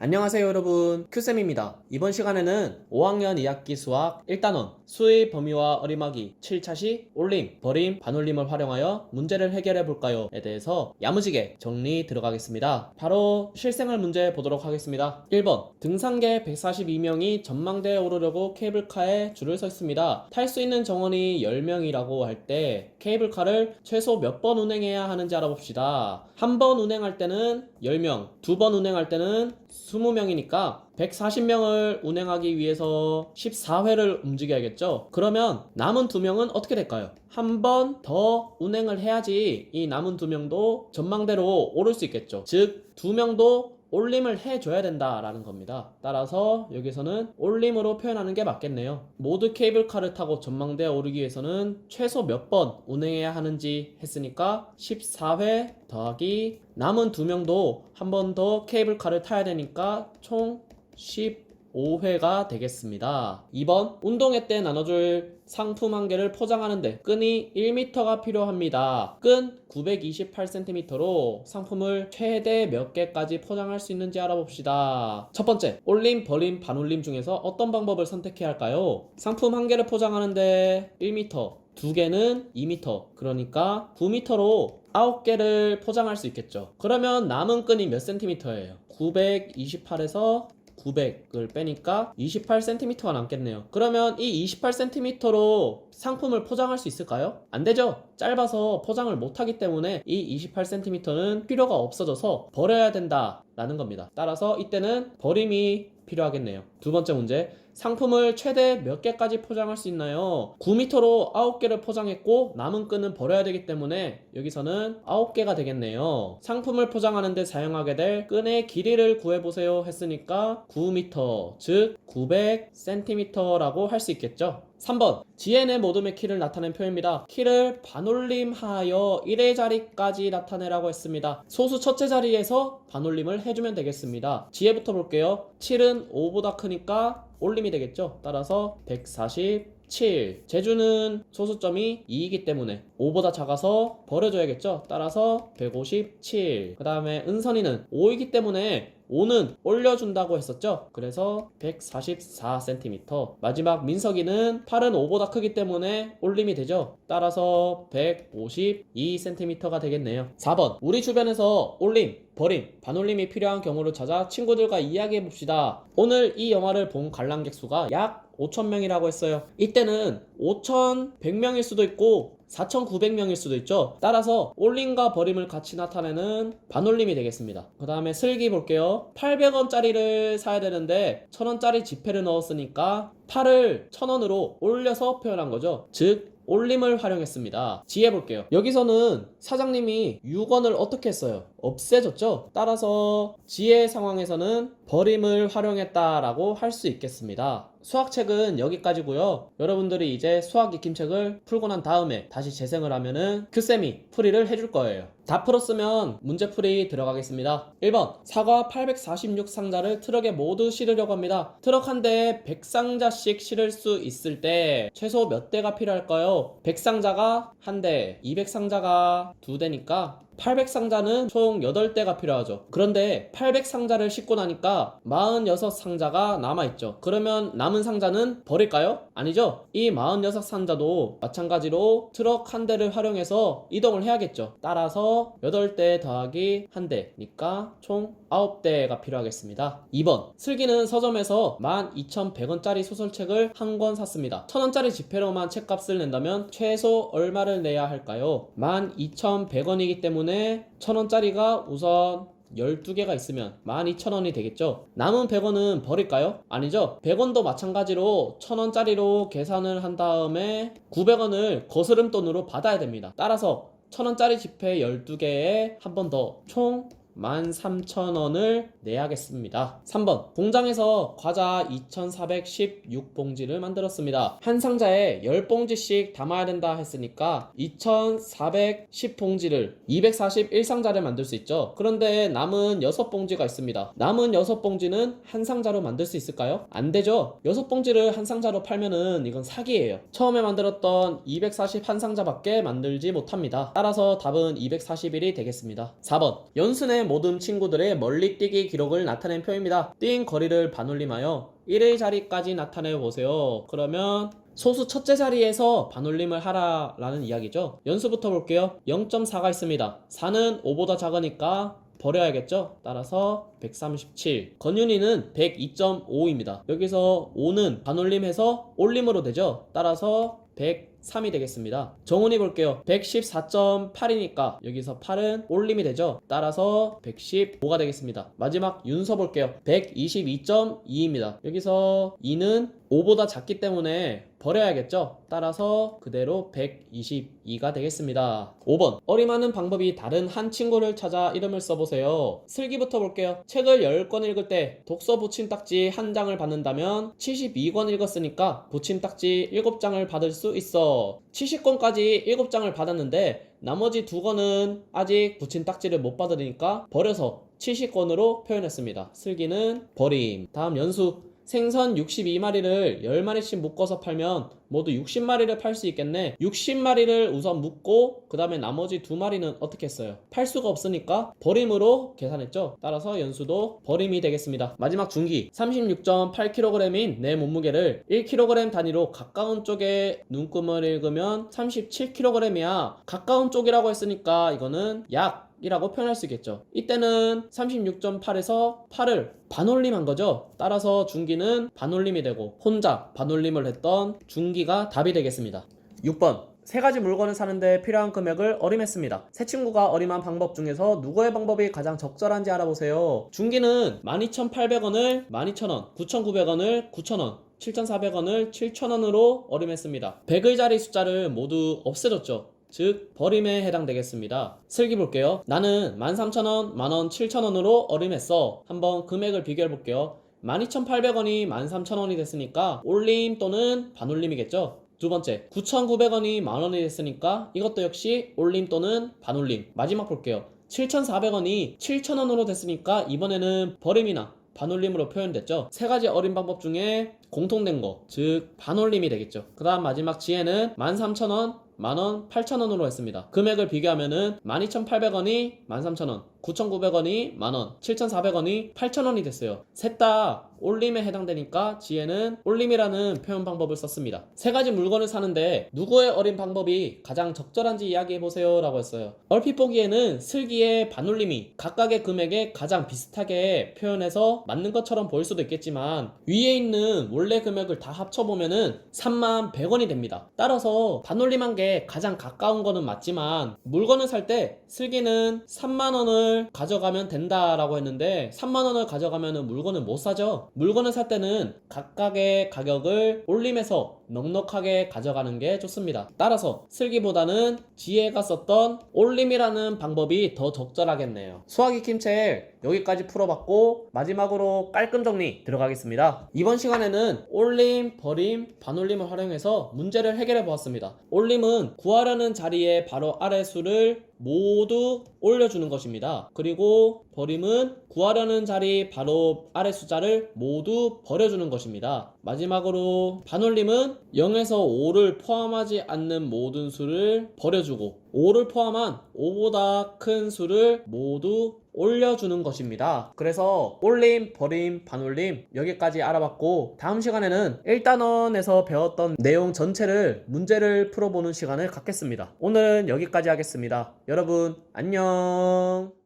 안녕하세요 여러분, 큐쌤입니다. 이번 시간에는 5학년 2학기 수학 1단원 수의 범위와 어림하기 7차 시 올림, 버림, 반올림을 활용하여 문제를 해결해 볼까요?에 대해서 야무지게 정리 들어가겠습니다. 바로 실생활 문제 보도록 하겠습니다. 1번 등산객 142명이 전망대에 오르려고 케이블카에 줄을 서 있습니다. 탈 수 있는 정원이 10명이라고 할 때 케이블카를 최소 몇 번 운행해야 하는지 알아봅시다. 한 번 운행할 때는 10명, 두 번 운행할 때는 20명이니까 140명을 운행하기 위해서 14회를 움직여야겠죠. 그러면 남은 2명은 어떻게 될까요? 한 번 더 운행을 해야지 이 남은 2명도 전망대로 오를 수 있겠죠. 즉 2명도 올림을 해줘야 된다라는 겁니다. 따라서 여기서는 올림으로 표현하는 게 맞겠네요. 모두 케이블카를 타고 전망대에 오르기 위해서는 최소 몇 번 운행해야 하는지 했으니까 14회 더하기 남은 2명도 한 번 더 케이블카를 타야 되니까 총 15회가 되겠습니다. 2번 운동회 때 나눠줄 상품 한 개를 포장하는데 끈이 1m가 필요합니다. 끈 928cm로 상품을 최대 몇 개까지 포장할 수 있는지 알아봅시다. 첫 번째, 올림, 버림, 반올림 중에서 어떤 방법을 선택해야 할까요? 상품 한 개를 포장하는데 1m, 두 개는 2m, 그러니까 9m로 9개를 포장할 수 있겠죠. 그러면 남은 끈이 몇 cm예요? 928에서 900을 빼니까 28cm가 남겠네요. 그러면 이 28cm로 상품을 포장할 수 있을까요? 안 되죠. 짧아서 포장을 못하기 때문에 이 28cm는 필요가 없어져서 버려야 된다 라는 겁니다. 따라서 이때는 버림이 필요하겠네요. 두 번째 문제, 상품을 최대 몇 개까지 포장할 수 있나요? 9m로 9개를 포장했고 남은 끈은 버려야 되기 때문에 여기서는 9개가 되겠네요. 상품을 포장하는데 사용하게 될 끈의 길이를 구해보세요 했으니까 9m, 즉 900cm라고 할 수 있겠죠. 3번 GN의 모둠의 키를 나타낸 표현입니다. 키를 반올림하여 1의 자리까지 나타내라고 했습니다. 소수 첫째 자리에서 반올림을 해주면 되겠습니다. 지혜부터 볼게요. 7은 5보다 크니까 올림이 되겠죠. 따라서 147. 제주는 소수점이 2이기 때문에 5보다 작아서 버려줘야겠죠. 따라서 157. 그 다음에 은선이는 5이기 때문에 5는 올려준다고 했었죠. 그래서 144cm. 마지막 민석이는 8은 5보다 크기 때문에 올림이 되죠. 따라서 152cm가 되겠네요. 4번 우리 주변에서 올림, 버림, 반올림이 필요한 경우를 찾아 친구들과 이야기해봅시다. 오늘 이 영화를 본 관람객 수가 약 5,000명이라고 했어요. 이때는 5,100명일 수도 있고 4,900명일 수도 있죠. 따라서 올림과 버림을 같이 나타내는 반올림이 되겠습니다. 그 다음에 슬기 볼게요. 800원짜리를 사야 되는데 1,000원짜리 지폐를 넣었으니까 8을 1,000원으로 올려서 표현한 거죠. 즉 올림을 활용했습니다. 지혜 볼게요. 여기서는 사장님이 6원을 어떻게 했어요? 없애줬죠. 따라서 지혜 상황에서는 버림을 활용했다라고 할 수 있겠습니다. 수학책은 여기까지고요. 여러분들이 이제 수학 익힘책을 풀고 난 다음에 다시 재생을 하면은 큐쌤이 풀이를 해줄 거예요. 다 풀었으면 문제풀이 들어가겠습니다. 1번 사과 846상자를 트럭에 모두 실으려고 합니다. 트럭 한 대에 100상자씩 실을 수 있을 때 최소 몇 대가 필요할까요? 100상자가 한 대, 200상자가 두 대니까 800상자는 총 8대가 필요하죠. 그런데 800상자를 싣고 나니까 46상자가 남아있죠. 그러면 남은 상자는 버릴까요? 아니죠. 이 46상자도 마찬가지로 트럭 한 대를 활용해서 이동을 해야겠죠. 따라서 8대 더하기 한 대니까 총 9대가 필요하겠습니다. 2번 슬기는 서점에서 12,100원짜리 소설책을 한 권 샀습니다. 1,000원짜리 지폐로만 책값을 낸다면 최소 얼마를 내야 할까요? 12,100원이기 때문에 1,000원짜리가 우선 12개가 있으면 12,000원이 되겠죠. 남은 100원은 버릴까요? 아니죠. 100원도 마찬가지로 1,000원짜리로 계산을 한 다음에 900원을 거스름돈으로 받아야 됩니다. 따라서 1,000원짜리 지폐 12개에 한 번 더 총 13,000원을 내야겠습니다. 3번 공장에서 과자 2,416봉지를 만들었습니다. 한 상자에 10봉지씩 담아야 된다 했으니까 2,410봉지를 241상자를 만들 수 있죠. 그런데 남은 6봉지가 있습니다. 남은 6봉지는 한 상자로 만들 수 있을까요? 안 되죠. 6봉지를 한 상자로 팔면은 이건 사기예요. 처음에 만들었던 241상자밖에 만들지 못합니다. 따라서 답은 241이 되겠습니다. 4번 연순의 모든 친구들의 멀리 뛰기 기록을 나타낸 표입니다. 뛴 거리를 반올림하여 1의 자리까지 나타내 보세요. 그러면 소수 첫째 자리에서 반올림을 하라 라는 이야기죠. 연수부터 볼게요. 0.4가 있습니다. 4는 5보다 작으니까 버려야겠죠. 따라서 137. 건윤이는 102.5입니다. 여기서 5는 반올림해서 올림으로 되죠. 따라서 103이 되겠습니다. 정훈이 볼게요. 114.8이니까 여기서 8은 올림이 되죠. 따라서 115가 되겠습니다. 마지막 윤서 볼게요. 122.2입니다. 여기서 2는 5보다 작기 때문에 버려야겠죠. 따라서 그대로 122가 되겠습니다. 5번. 어림하는 방법이 다른 한 친구를 찾아 이름을 써보세요. 슬기부터 볼게요. 책을 10권 읽을 때 독서 붙임딱지 1장을 받는다면 72권 읽었으니까 붙임딱지 7장을 받을 수 있어. 70권까지 7장을 받았는데 나머지 2권은 아직 붙임딱지를 못 받으니까 버려서 70권으로 표현했습니다. 슬기는 버림. 다음 연수. 생선 62마리를 10마리씩 묶어서 팔면 모두 60마리를 팔 수 있겠네. 60마리를 우선 묶고 그 다음에 나머지 2마리는 어떻게 했어요? 팔 수가 없으니까 버림으로 계산했죠. 따라서 연수도 버림이 되겠습니다. 마지막 중기. 36.8kg인 내 몸무게를 1kg 단위로 가까운 쪽에 눈금을 읽으면 37kg이야. 가까운 쪽이라고 했으니까 이거는 약 이라고 표현할 수 있겠죠. 이때는 36.8에서 8을 반올림한 거죠. 따라서 중기는 반올림이 되고 혼자 반올림을 했던 중기가 답이 되겠습니다. 6번. 세 가지 물건을 사는데 필요한 금액을 어림했습니다. 세 친구가 어림한 방법 중에서 누구의 방법이 가장 적절한지 알아보세요. 중기는 12,800원을 12,000원, 9,900원을 9,000원, 7,400원을 7,000원으로 어림했습니다. 100의 자리 숫자를 모두 없애줬죠. 즉 버림에 해당되겠습니다. 슬기 볼게요. 나는 13,000원, 만원, 7,000원으로 어림했어. 한번 금액을 비교해 볼게요. 12,800원이 13,000원이 됐으니까 올림 또는 반올림이겠죠. 두 번째, 9,900원이 만원이 됐으니까 이것도 역시 올림 또는 반올림. 마지막 볼게요. 7,400원이 7,000원으로 됐으니까 이번에는 버림이나 반올림으로 표현됐죠. 세 가지 어림 방법 중에 공통된 거, 즉 반올림이 되겠죠. 그 다음 마지막 지혜는 13,000원, 만원, 8,000원으로 했습니다. 금액을 비교하면은 12,800원이 13,000원, 9,900원이 만원, 7,400원이 8,000원이 됐어요. 셋 다 올림에 해당되니까 지혜는 올림이라는 표현 방법을 썼습니다. 세 가지 물건을 사는데 누구의 어림 방법이 가장 적절한지 이야기해보세요 라고 했어요. 얼핏 보기에는 슬기의 반올림이 각각의 금액에 가장 비슷하게 표현해서 맞는 것처럼 보일 수도 있겠지만 위에 있는 원래 금액을 다 합쳐보면은 31,100원이 됩니다. 따라서 반올림한 게 가장 가까운 거는 맞지만 물건을 살 때 슬기는 3만원을 가져가면 된다라고 했는데 3만원을 가져가면 물건을 못 사죠. 물건을 살 때는 각각의 가격을 올림해서 넉넉하게 가져가는 게 좋습니다. 따라서 슬기보다는 지혜가 썼던 올림이라는 방법이 더 적절하겠네요. 수학 익힘책 여기까지 풀어봤고 마지막으로 깔끔 정리 들어가겠습니다. 이번 시간에는 올림, 버림, 반올림을 활용해서 문제를 해결해 보았습니다. 올림은 구하려는 자리에 바로 아래 수를 모두 올려주는 것입니다. 그리고 버림은 구하려는 자리 바로 아래 숫자를 모두 버려주는 것입니다. 마지막으로 반올림은 0에서 5를 포함하지 않는 모든 수를 버려주고 5를 포함한 5보다 큰 수를 모두 올려주는 것입니다. 그래서 올림, 버림, 반올림 여기까지 알아봤고 다음 시간에는 1단원에서 배웠던 내용 전체를 문제를 풀어보는 시간을 갖겠습니다. 오늘은 여기까지 하겠습니다. 여러분 안녕.